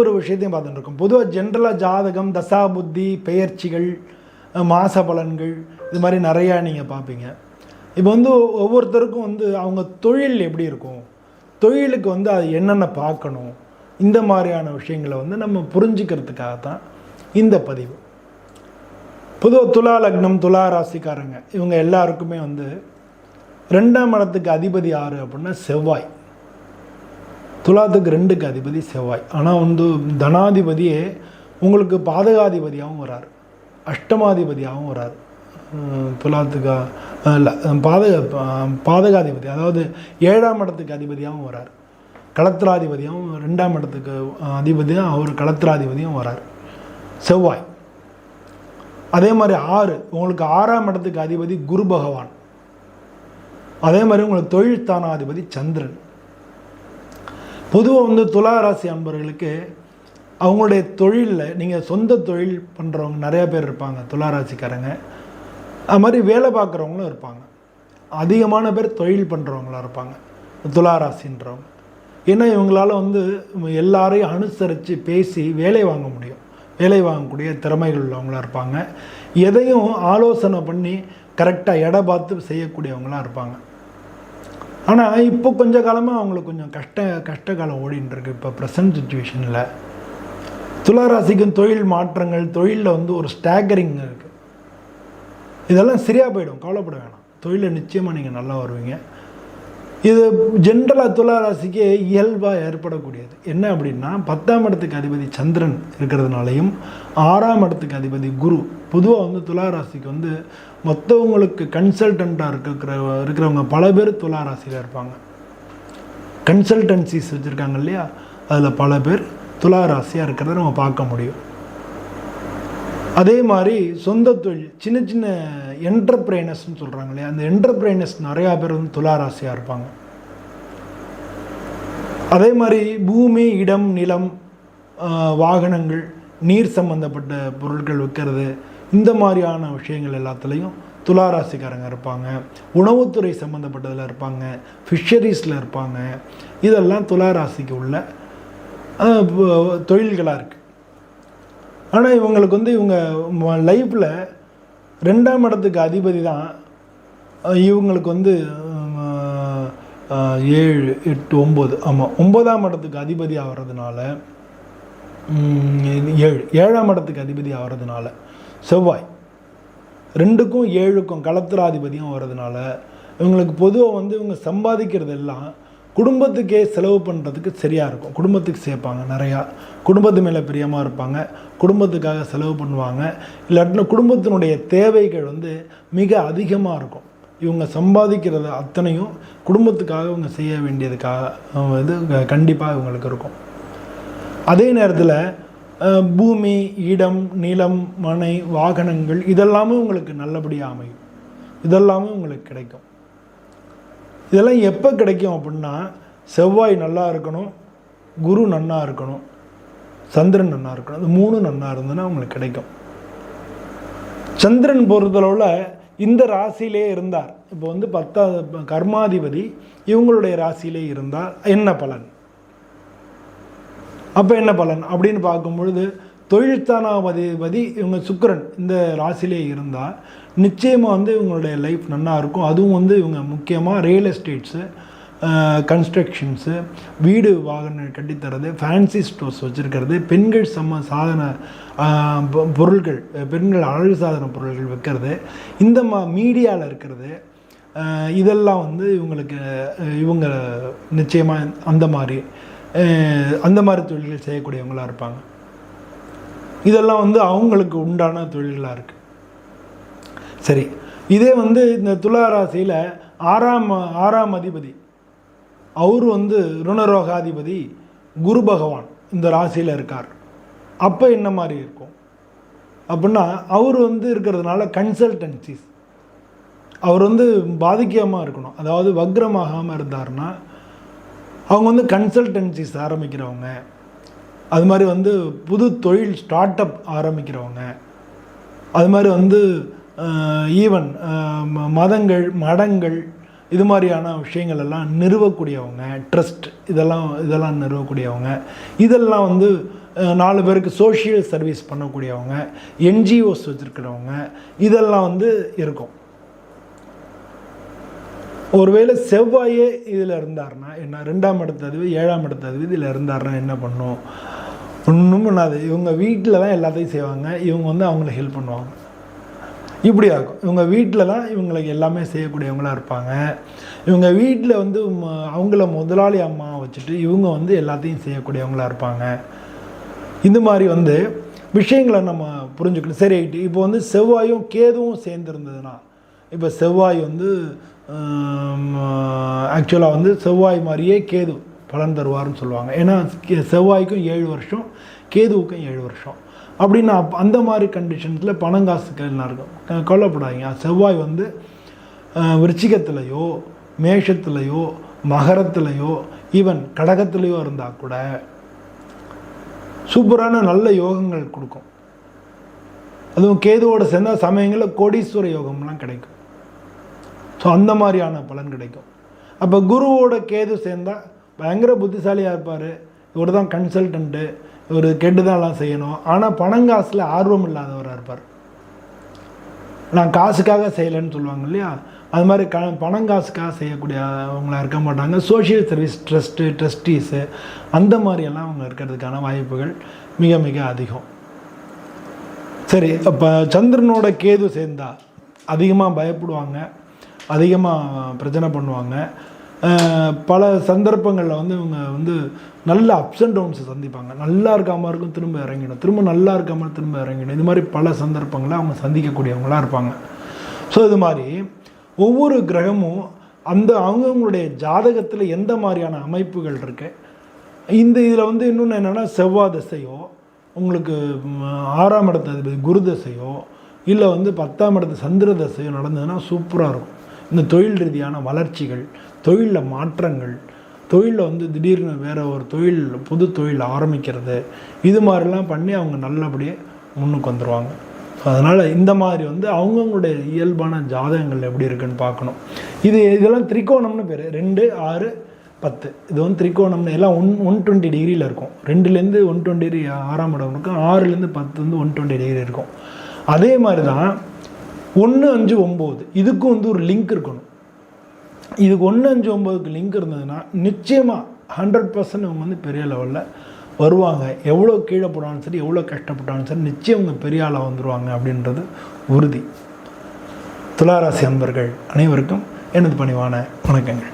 ஒரு விஷயத்தையும் பார்த்துட்டு இருக்கோம். பொதுவாக ஜென்ரலாக ஜாதகம், தசா புத்தி, பெயர்ச்சிகள், மாச பலன்கள் இது மாதிரி நிறையா நீங்கள் பார்ப்பீங்க. இப்போ ஒவ்வொருத்தருக்கும் அவங்க தொழில் எப்படி இருக்கும், தொழிலுக்கு அது என்னென்ன பார்க்கணும், இந்த மாதிரியான விஷயங்களை நம்ம புரிஞ்சுக்கிறதுக்காக தான் இந்த பதிவு. பொதுவாக துலா லக்னம், துலா ராசிக்காரங்க இவங்க எல்லாருக்குமே 2ஆம் இடத்துக்கு அதிபதி யார் அப்படின்னா செவ்வாய். துலாத்துக்கு 2க்கு அதிபதி செவ்வாய். ஆனால் தனாதிபதியே உங்களுக்கு பாதகாதிபதியாகவும் வராரு, அஷ்டமாதிபதியாகவும் வராரு. துலாத்துக்கு இல்லை, பாதகாதிபதி அதாவது 7ஆம் இடத்துக்கு அதிபதியாகவும் வரார், களத்திராதிபதியாகவும் 2ஆம் இடத்துக்கு அதிபதியும் அவர் களத்திராதிபதியும் வரார் செவ்வாய். அதே மாதிரி உங்களுக்கு 6ஆம் இடத்துக்கு அதிபதி குரு பகவான். அதே மாதிரி உங்களுக்கு தொழில் ஸ்தானாதிபதி சந்திரன். பொதுவாக துலா ராசி அன்பர்களுக்கு அவங்களுடைய தொழிலில், நீங்கள் சொந்த தொழில் பண்ணுறவங்க நிறையா பேர் இருப்பாங்க துலா ராசிக்காரங்க. அது மாதிரி வேலை பார்க்குறவங்களும் இருப்பாங்க. அதிகமான பேர் தொழில் பண்ணுறவங்களாம் இருப்பாங்க துலா ராசின்றவங்க. ஏன்னா இவங்களால் எல்லாரையும் அனுசரித்து பேசி வேலை வாங்க முடியும், வேலை வாங்கக்கூடிய திறமைகள் உள்ளவங்களாக இருப்பாங்க. எதையும் ஆலோசனை பண்ணி கரெக்டாக எடை பார்த்து செய்யக்கூடியவங்களாக இருப்பாங்க. ஆனால் இப்போ கொஞ்ச காலமாக அவங்களுக்கு கொஞ்சம் கஷ்ட காலம் ஓடின்னு இருக்கு. இப்போ ப்ரெசன்ட் சுச்சுவேஷனில் துளாராசிக்கும் தொழில் மாற்றங்கள், தொழிலில் ஒரு ஸ்டாகரிங் இருக்குது. இதெல்லாம் சரியாக போயிடும், கவலைப்பட வேணாம். தொழிலில் நிச்சயமாக நீங்கள் நல்லா வருவீங்க. இது ஜென்ரலாக துளாராசிக்கு இயல்பாக ஏற்படக்கூடியது. என்ன அப்படின்னா 10ஆம் இடத்துக்கு அதிபதி சந்திரன் இருக்கிறதுனாலையும் 6ஆம் இடத்துக்கு அதிபதி குரு. பொதுவாக துளாராசிக்கு மற்றவங்களுக்கு கன்சல்டண்ட்டாக இருக்கிறவங்க பல பேர் துளாராசியில் இருப்பாங்க. கன்சல்டன்சிஸ் வச்சுருக்காங்க இல்லையா, அதில் பல பேர் துளாராசியாக இருக்கிறத நம்ம பார்க்க முடியும். அதே மாதிரி சொந்த தொழில், சின்ன சின்ன என்டர்பிரைனர்ஸ்ன்னு சொல்கிறாங்க இல்லையா, அந்த என்டர்பிரைனர்ஸ் நிறையா பேர் துளாராசியாக இருப்பாங்க. அதே மாதிரி பூமி, இடம், நிலம், வாகனங்கள், நீர் சம்பந்தப்பட்ட பொருட்கள் விற்கிறது, இந்த மாதிரியான விஷயங்கள் எல்லாத்துலேயும் துளாராசிக்காரங்க இருப்பாங்க. உணவுத்துறை சம்மந்தப்பட்டதில் இருப்பாங்க, ஃபிஷரிஸில் இருப்பாங்க. இதெல்லாம் துளாராசிக்கு உள்ள தொழில்களாக இருக்குது. ஆனால் இவங்களுக்கு இவங்க லைஃப்பில் 2ஆம் இடத்துக்கு அதிபதி தான் இவங்களுக்கு 7, 8, 9, ஆமாம் 9ஆம் இடத்துக்கு அதிபதி ஆகிறதுனால 7ஆம் இடத்துக்கு அதிபதி ஆகிறதுனால செவ்வாய் 2க்கும் 7க்கும் களத்திராதிபதியும் வர்றதுனால இவங்களுக்கு பொதுவாக இவங்க சம்பாதிக்கிறது எல்லாம் குடும்பத்துக்கே செலவு பண்ணுறதுக்கு சரியாக இருக்கும். குடும்பத்துக்கு சேர்ப்பாங்க, நிறையா குடும்பத்து மேலே பிரியமாக இருப்பாங்க, குடும்பத்துக்காக செலவு பண்ணுவாங்க. இல்லாட்டினா குடும்பத்தினுடைய தேவைகள் மிக அதிகமாக இருக்கும். இவங்க சம்பாதிக்கிறது அத்தனையும் குடும்பத்துக்காக இவங்க செய்ய வேண்டியதுக்காக கண்டிப்பாக இவங்களுக்கு இருக்கும். அதே நேரத்தில் பூமி, இடம், நிலம், மனை, வாகனங்கள் இதெல்லாமே உங்களுக்கு நல்லபடியாக அமையும். இதெல்லாமே உங்களுக்கு கிடைக்கும். இதெல்லாம் எப்போ கிடைக்கும் அப்படின்னா செவ்வாய் நல்லா இருக்கணும், குரு நன்னா இருக்கணும், சந்திரன் நன்னா இருக்கணும். அது 3 நன்னா இருந்ததுன்னா உங்களுக்கு கிடைக்கும். சந்திரன் பொறுத்தளவில் இந்த ராசியிலே இருந்தார். இப்போ 10வது கர்மாதிபதி இவங்களுடைய ராசியிலே இருந்தால் என்ன பலன்? அப்போ என்ன பலன் அப்படின்னு பார்க்கும் பொழுது தொழில்ஸ்தானாதிபதி இவங்க சுக்கிரன் இந்த ராசியிலே இருந்தால் நிச்சயமாக இவங்களுடைய லைஃப் நல்லா இருக்கும். அதுவும் இவங்க முக்கியமாக ரியல் எஸ்டேட்ஸு, கன்ஸ்ட்ரக்ஷன்ஸு, வீடு வாகனம் கட்டித்தரது, ஃபேன்சி ஸ்டோர்ஸ் வச்சுருக்கிறது, பெண்கள் சாதன பொருட்கள், பெண்கள் அழகு சாதன பொருட்கள் விற்கிறது, இந்த மீடியாவில் இருக்கிறது, இதெல்லாம் இவங்க நிச்சயமாக அந்த மாதிரி தொழில்கள் செய்யக்கூடியவங்களாக இருப்பாங்க. இதெல்லாம் அவங்களுக்கு உண்டான தொழில்களாக இருக்குது. சரி, இதே இந்த துளாராசியில் 6ஆம் அதிபதி அவர் ருணரோகாதிபதி குரு பகவான் இந்த ராசியில் இருக்கார். அப்போ என்ன மாதிரி இருக்கும் அப்படின்னா அவர் இருக்கிறதுனால கன்சல்டன்சிஸ் அவர் பாதிக்காமல் இருக்கணும். அதாவது வக்ரமாகாமல் இருந்தார்னா அவங்க கன்சல்டன்சிஸ் ஆரம்பிக்கிறவங்க, அது மாதிரி புது தொழில் ஸ்டார்ட் அப் ஆரம்பிக்கிறவங்க, அது மாதிரி ஈவன் மதங்கள், மடங்கள், இது மாதிரியான விஷயங்கள் எல்லாம் நிறுவக்கூடியவங்க, ட்ரஸ்ட் இதெல்லாம் நிறுவக்கூடியவங்க, இதெல்லாம் 4 பேருக்கு சோஷியல் சர்வீஸ் பண்ணக்கூடியவங்க, என்ஜிஓஸ் வச்சுருக்கிறவங்க, இதெல்லாம் வந்து இருக்கும். ஒருவேளை செவ்வாயே இதில் இருந்தார்னா என்ன, 2ஆம் இடத்து அதிபதி 7ஆம் இடத்து அதிபதி இதில் இருந்தார்னா என்ன பண்ணும்? ஒன்றும் பண்ணாது. இவங்க வீட்டில் தான் எல்லாத்தையும் செய்வாங்க, இவங்க வந்து அவங்கள ஹெல்ப் பண்ணுவாங்க. இப்படி ஆகும். இவங்க வீட்டில் தான் இவங்களுக்கு எல்லாமே செய்யக்கூடியவங்களாக இருப்பாங்க. இவங்க வீட்டில் வந்து அவங்கள முதலாளி அம்மா வச்சுட்டு இவங்க வந்து எல்லாத்தையும் செய்யக்கூடியவங்களாக இருப்பாங்க. இந்த மாதிரி வந்து விஷயங்களை நம்ம புரிஞ்சுக்கணும். சரி, இப்போ வந்து செவ்வாயும் கேதுவும் சேர்ந்துருந்ததுன்னா, இப்போ செவ்வாய் வந்து ஆக்சுவலாக வந்து செவ்வாய் மாதிரியே கேது பலன் தருவார்னு சொல்லுவாங்க. ஏன்னா செவ்வாய்க்கும் 7 வருஷம், கேதுவுக்கும் 7 வருஷம் அப்படின்னா அந்த மாதிரி கண்டிஷன்ஸில் பணங்காசுக்கு என்ன இருக்கும், கொல்லப்படாதீங்க. செவ்வாய் வந்து விருச்சிகத்திலையோ மேஷத்துலையோ மகரத்துலையோ ஈவன் கடகத்துலையோ இருந்தால் கூட சூப்பரான நல்ல யோகங்கள் கொடுக்கும். அதுவும் கேதுவோடு சேர்ந்தால் சமயங்களில் கோடீஸ்வர யோகம்லாம் கிடைக்கும். ஸோ அந்த மாதிரியான பலன் கிடைக்கும். அப்போ குருவோட கேது சேர்ந்தால் பயங்கர புத்திசாலியாக இருப்பார். இவர் தான் கன்சல்டன்ட்டு, இவர் கெட்டு தான் எல்லாம் செய்யணும். ஆனால் பணங்காசில் ஆர்வம் இல்லாதவராக இருப்பார். நான் காசுக்காக செய்யலைன்னு சொல்லுவாங்க இல்லையா, அது மாதிரி பணங்காசுக்காக செய்யக்கூடியவங்களாக இருக்க மாட்டாங்க. சோஷியல் சர்வீஸ் ட்ரஸ்டீஸு அந்த மாதிரியெல்லாம் அவங்க இருக்கிறதுக்கான வாய்ப்புகள் மிக மிக அதிகம். சரி, அப்போ சந்திரனோட கேது சேர்ந்தால் அதிகமாக பயப்படுவாங்க, அதிகமாக பிரச்சனை பண்ணுவாங்க. பல சந்தர்ப்பங்களில் வந்து இவங்க வந்து நல்ல அப்ஸ் அண்ட் டவுன்ஸை சந்திப்பாங்க. நல்லா இருக்காமல் இருக்கும், திரும்ப இறங்கிடும், திரும்ப நல்லா இருக்காமல் திரும்ப இறங்கிடும். இது மாதிரி பல சந்தர்ப்பங்களை அவங்க சந்திக்கக்கூடியவங்களாக இருப்பாங்க. ஸோ இது மாதிரி ஒவ்வொரு கிரகமும் அவங்கவுங்களுடைய ஜாதகத்தில் எந்த மாதிரியான அமைப்புகள் இருக்கு. இதில் வந்து இன்னொன்று என்னென்னா, செவ்வாய் திசையோ உங்களுக்கு 6ஆம் இடத்து அதிபதி குரு தசையோ இல்லை வந்து 10ஆம் இடத்து சந்திர தசையோ நடந்ததுன்னா சூப்பராக இருக்கும். இந்த தொழில் ரீதியான வளர்ச்சிகள், தொழிலில் மாற்றங்கள், தொழிலில் வந்து திடீர்னு வேறு ஒரு தொழில் புது தொழில் ஆரம்பிக்கிறது, இது மாதிரிலாம் பண்ணி அவங்க நல்லபடியாக முன்னுக்கு வந்துடுவாங்க. அதனால் இந்த மாதிரி வந்து அவங்கவுங்களுடைய இயல்பான ஜாதகங்கள் எப்படி இருக்குன்னு பார்க்கணும். இதெல்லாம் திரிகோணம்னு பேர். 2, 6, 10 இது வந்து திரிகோணம்னு எல்லாம் 120 டிகிரியில் இருக்கும். 2லேருந்து 120 டிகிரி 6ஆம் இடம் இருக்கும், 6லேருந்து 10 வந்து 120 டிகிரி இருக்கும். அதே மாதிரி தான் 1, 5, 9 இதுக்கும் வந்து ஒரு லிங்க் இருக்கணும். இதுக்கு 1, 5, 9க்கு லிங்க் இருந்ததுன்னா நிச்சயமாக 100% அவங்க வந்து பெரிய லெவலில் வருவாங்க. எவ்வளோ கீழே போனாலும் சரி, எவ்வளோ கஷ்டப்பட்டாலும் சரி, நிச்சயம் அவங்க பெரிய ஆளாக வந்துடுவாங்க அப்படின்றது உறுதி. துளாராசி அன்பர்கள் அனைவருக்கும் எனது பணிவான வணக்கங்கள்.